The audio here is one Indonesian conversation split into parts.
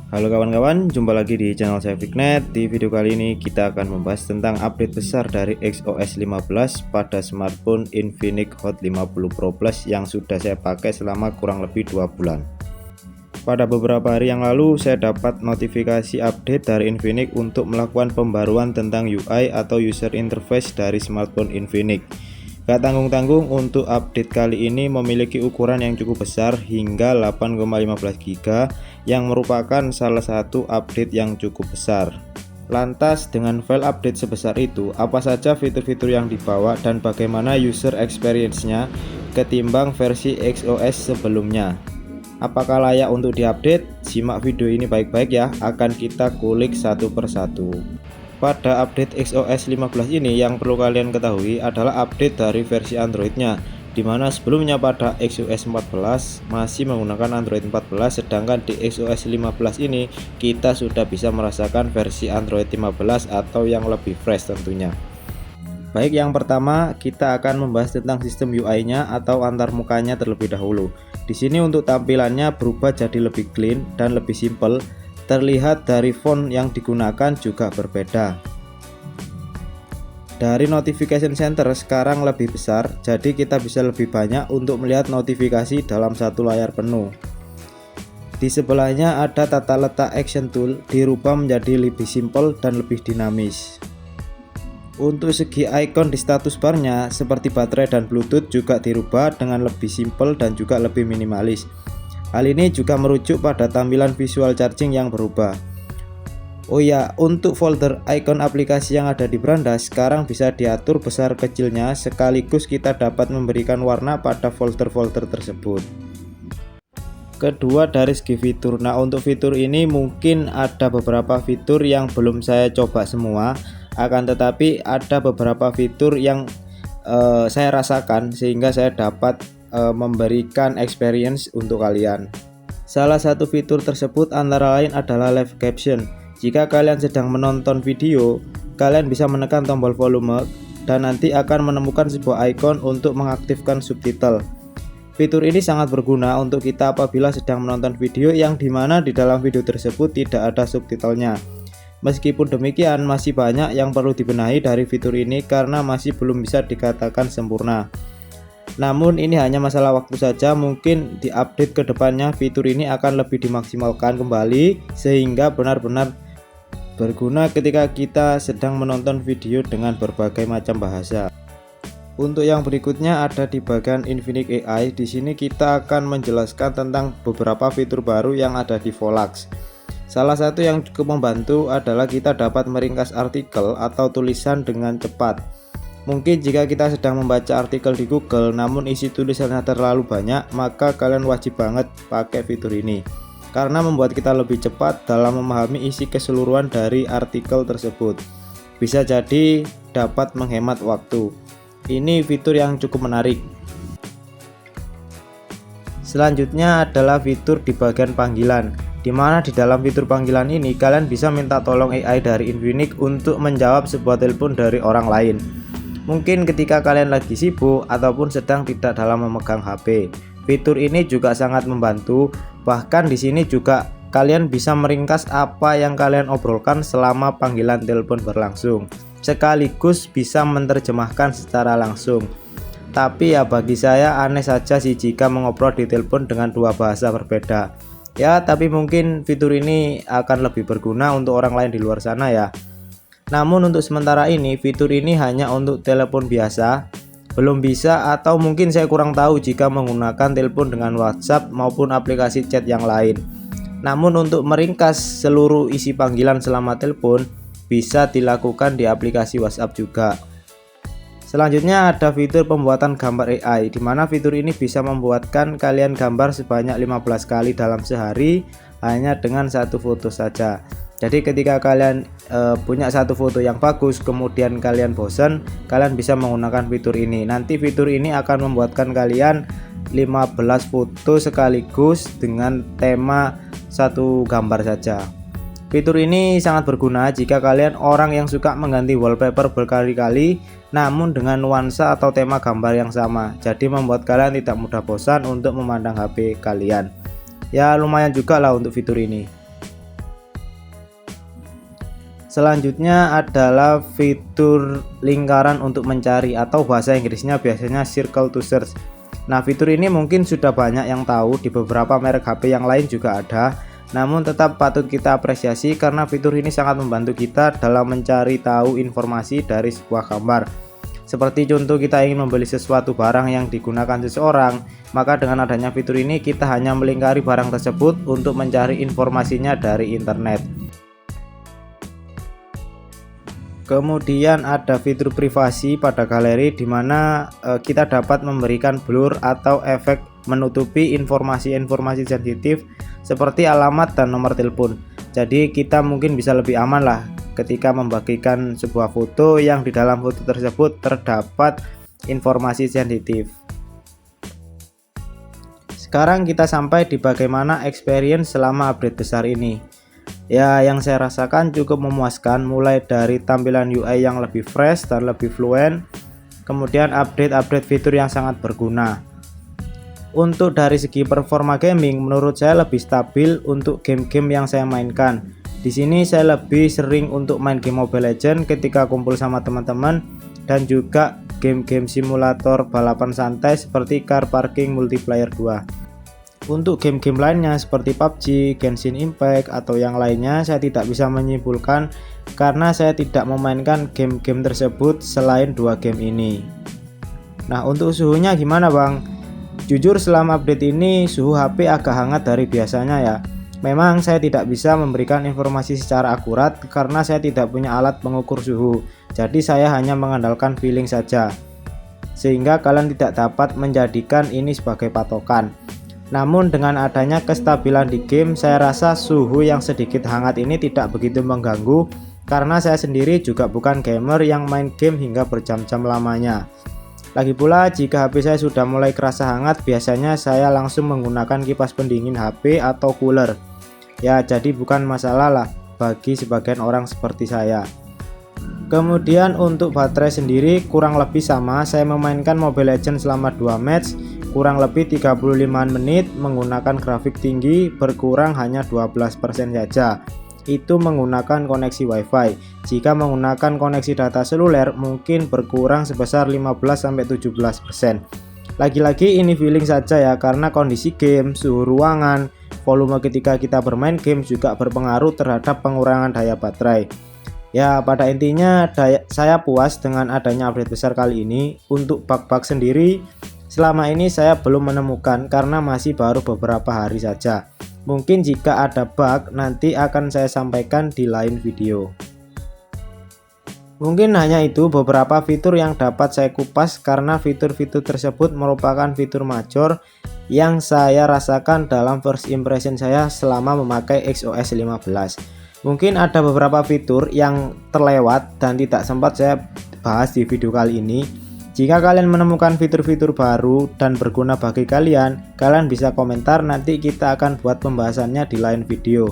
Halo kawan-kawan, jumpa lagi di channel saya Fiknet. Di video kali ini kita akan membahas tentang update besar dari XOS 15 pada smartphone Infinix Hot 50 Pro Plus yang sudah saya pakai selama kurang lebih 2 bulan. Pada beberapa hari yang lalu saya dapat notifikasi update dari Infinix untuk melakukan pembaruan tentang UI atau user interface dari smartphone Infinix. Gak tanggung-tanggung, untuk update kali ini memiliki ukuran yang cukup besar hingga 8,15 GB yang merupakan salah satu update yang cukup besar. Lantas dengan file update sebesar itu, apa saja fitur-fitur yang dibawa dan bagaimana user experience-nya ketimbang versi XOS sebelumnya? Apakah layak untuk diupdate? Simak video ini baik-baik ya, akan kita kulik satu persatu. Pada update XOS 15 ini yang perlu kalian ketahui adalah update dari versi Android-nya, dimana sebelumnya pada XOS 14 masih menggunakan Android 14, sedangkan di XOS 15 ini kita sudah bisa merasakan versi Android 15 atau yang lebih fresh tentunya. Baik, yang pertama kita akan membahas tentang sistem UI-nya atau antarmukanya terlebih dahulu. Di sini untuk tampilannya berubah jadi lebih clean dan lebih simple. Terlihat dari font yang digunakan juga berbeda. Dari notification center sekarang lebih besar, jadi kita bisa lebih banyak untuk melihat notifikasi dalam satu layar penuh. Di sebelahnya ada tata letak action tool, dirubah menjadi lebih simple dan lebih dinamis. Untuk segi icon di status barnya seperti baterai dan Bluetooth juga dirubah dengan lebih simple dan juga lebih minimalis. Hal ini juga merujuk pada tampilan visual charging yang berubah. Oh ya, untuk folder icon aplikasi yang ada di beranda sekarang bisa diatur besar kecilnya, sekaligus kita dapat memberikan warna pada folder-folder tersebut. Kedua, dari segi fitur. Nah, untuk fitur ini mungkin ada beberapa fitur yang belum saya coba semua, akan tetapi ada beberapa fitur yang saya rasakan sehingga saya dapat memberikan experience untuk kalian. Salah satu fitur tersebut antara lain adalah live caption. Jika kalian sedang menonton video, kalian bisa menekan tombol volume dan nanti akan menemukan sebuah icon untuk mengaktifkan subtitle. Fitur ini sangat berguna untuk kita apabila sedang menonton video yang dimana di dalam video tersebut tidak ada subtitlenya. Meskipun demikian, masih banyak yang perlu dibenahi dari fitur ini karena masih belum bisa dikatakan sempurna. Namun ini hanya masalah waktu saja, mungkin di update kedepannya fitur ini akan lebih dimaksimalkan kembali sehingga benar-benar berguna ketika kita sedang menonton video dengan berbagai macam bahasa. Untuk yang berikutnya ada di bagian Infinix AI. Di sini kita akan menjelaskan tentang beberapa fitur baru yang ada di Volax. Salah satu yang cukup membantu adalah kita dapat meringkas artikel atau tulisan dengan cepat. Mungkin jika kita sedang membaca artikel di Google namun isi tulisannya terlalu banyak, maka kalian wajib banget pakai fitur ini karena membuat kita lebih cepat dalam memahami isi keseluruhan dari artikel tersebut. Bisa jadi dapat menghemat waktu. Ini fitur yang cukup menarik. Selanjutnya adalah fitur di bagian panggilan, dimana di dalam fitur panggilan ini kalian bisa minta tolong AI dari Infinix untuk menjawab sebuah telepon dari orang lain. Mungkin ketika kalian lagi sibuk ataupun sedang tidak dalam memegang HP. Fitur ini juga sangat membantu. Bahkan di sini juga kalian bisa meringkas apa yang kalian obrolkan selama panggilan telepon berlangsung, sekaligus bisa menerjemahkan secara langsung. Tapi ya bagi saya aneh saja sih jika mengobrol di telepon dengan dua bahasa berbeda. Ya, tapi mungkin fitur ini akan lebih berguna untuk orang lain di luar sana ya. Namun untuk sementara ini fitur ini hanya untuk telepon biasa, belum bisa atau mungkin saya kurang tahu jika menggunakan telepon dengan WhatsApp maupun aplikasi chat yang lain. Namun untuk meringkas seluruh isi panggilan selama telepon bisa dilakukan di aplikasi WhatsApp juga. Selanjutnya ada fitur pembuatan gambar AI, di mana fitur ini bisa membuatkan kalian gambar sebanyak 15 kali dalam sehari hanya dengan satu foto saja. Jadi ketika kalian punya satu foto yang bagus kemudian kalian bosan, kalian bisa menggunakan fitur ini. Nanti fitur ini akan membuatkan kalian 15 foto sekaligus dengan tema satu gambar saja. Fitur ini sangat berguna jika kalian orang yang suka mengganti wallpaper berkali-kali namun dengan nuansa atau tema gambar yang sama. Jadi membuat kalian tidak mudah bosan untuk memandang HP kalian. Ya lumayan juga lah untuk fitur ini. Selanjutnya adalah fitur lingkaran untuk mencari atau bahasa Inggrisnya biasanya circle to search. Nah, fitur ini mungkin sudah banyak yang tahu, di beberapa merek HP yang lain juga ada. Namun tetap patut kita apresiasi karena fitur ini sangat membantu kita dalam mencari tahu informasi dari sebuah gambar. Seperti contoh kita ingin membeli sesuatu barang yang digunakan seseorang, maka dengan adanya fitur ini kita hanya melingkari barang tersebut untuk mencari informasinya dari internet. Kemudian ada fitur privasi pada galeri di mana kita dapat memberikan blur atau efek menutupi informasi-informasi sensitif seperti alamat dan nomor telepon. Jadi kita mungkin bisa lebih aman lah ketika membagikan sebuah foto yang di dalam foto tersebut terdapat informasi sensitif. Sekarang kita sampai di bagaimana experience selama update besar ini. Ya, yang saya rasakan cukup memuaskan, mulai dari tampilan UI yang lebih fresh dan lebih fluent, kemudian update fitur yang sangat berguna. Untuk dari segi performa gaming, menurut saya lebih stabil untuk game-game yang saya mainkan. Di sini saya lebih sering untuk main game Mobile Legends ketika kumpul sama teman-teman, dan juga game-game simulator balapan santai seperti Car Parking Multiplayer 2. Untuk game-game lainnya seperti PUBG, Genshin Impact, atau yang lainnya saya tidak bisa menyimpulkan karena saya tidak memainkan game-game tersebut selain dua game ini. Nah, untuk suhunya gimana bang? Jujur selama update ini suhu HP agak hangat dari biasanya ya. Memang saya tidak bisa memberikan informasi secara akurat karena saya tidak punya alat pengukur suhu. Jadi saya hanya mengandalkan feeling saja, sehingga kalian tidak dapat menjadikan ini sebagai patokan. Namun dengan adanya kestabilan di game, saya rasa suhu yang sedikit hangat ini tidak begitu mengganggu karena saya sendiri juga bukan gamer yang main game hingga berjam-jam lamanya. Lagi pula jika HP saya sudah mulai kerasa hangat, biasanya saya langsung menggunakan kipas pendingin HP atau cooler. Ya, jadi bukan masalah lah bagi sebagian orang seperti saya. Kemudian untuk baterai sendiri kurang lebih sama, saya memainkan Mobile Legends selama 2 match kurang lebih 35 menit menggunakan grafik tinggi, berkurang hanya 12% saja. Itu menggunakan koneksi WiFi. Jika menggunakan koneksi data seluler mungkin berkurang sebesar 15-17%. Lagi-lagi ini feeling saja ya, karena kondisi game, suhu ruangan, volume ketika kita bermain game juga berpengaruh terhadap pengurangan daya baterai. Ya, pada intinya saya puas dengan adanya update besar kali ini. Untuk bug-bug sendiri selama ini saya belum menemukan karena masih baru beberapa hari saja. Mungkin jika ada bug nanti akan saya sampaikan di lain video. Mungkin hanya itu beberapa fitur yang dapat saya kupas karena fitur-fitur tersebut merupakan fitur major yang saya rasakan dalam first impression saya selama memakai XOS 15. Mungkin ada beberapa fitur yang terlewat dan tidak sempat saya bahas di video kali ini. Jika kalian menemukan fitur-fitur baru dan berguna bagi kalian, kalian bisa komentar, nanti kita akan buat pembahasannya di lain video.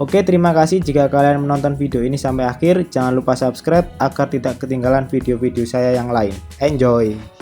Oke, terima kasih jika kalian menonton video ini sampai akhir. Jangan lupa subscribe agar tidak ketinggalan video-video saya yang lain. Enjoy!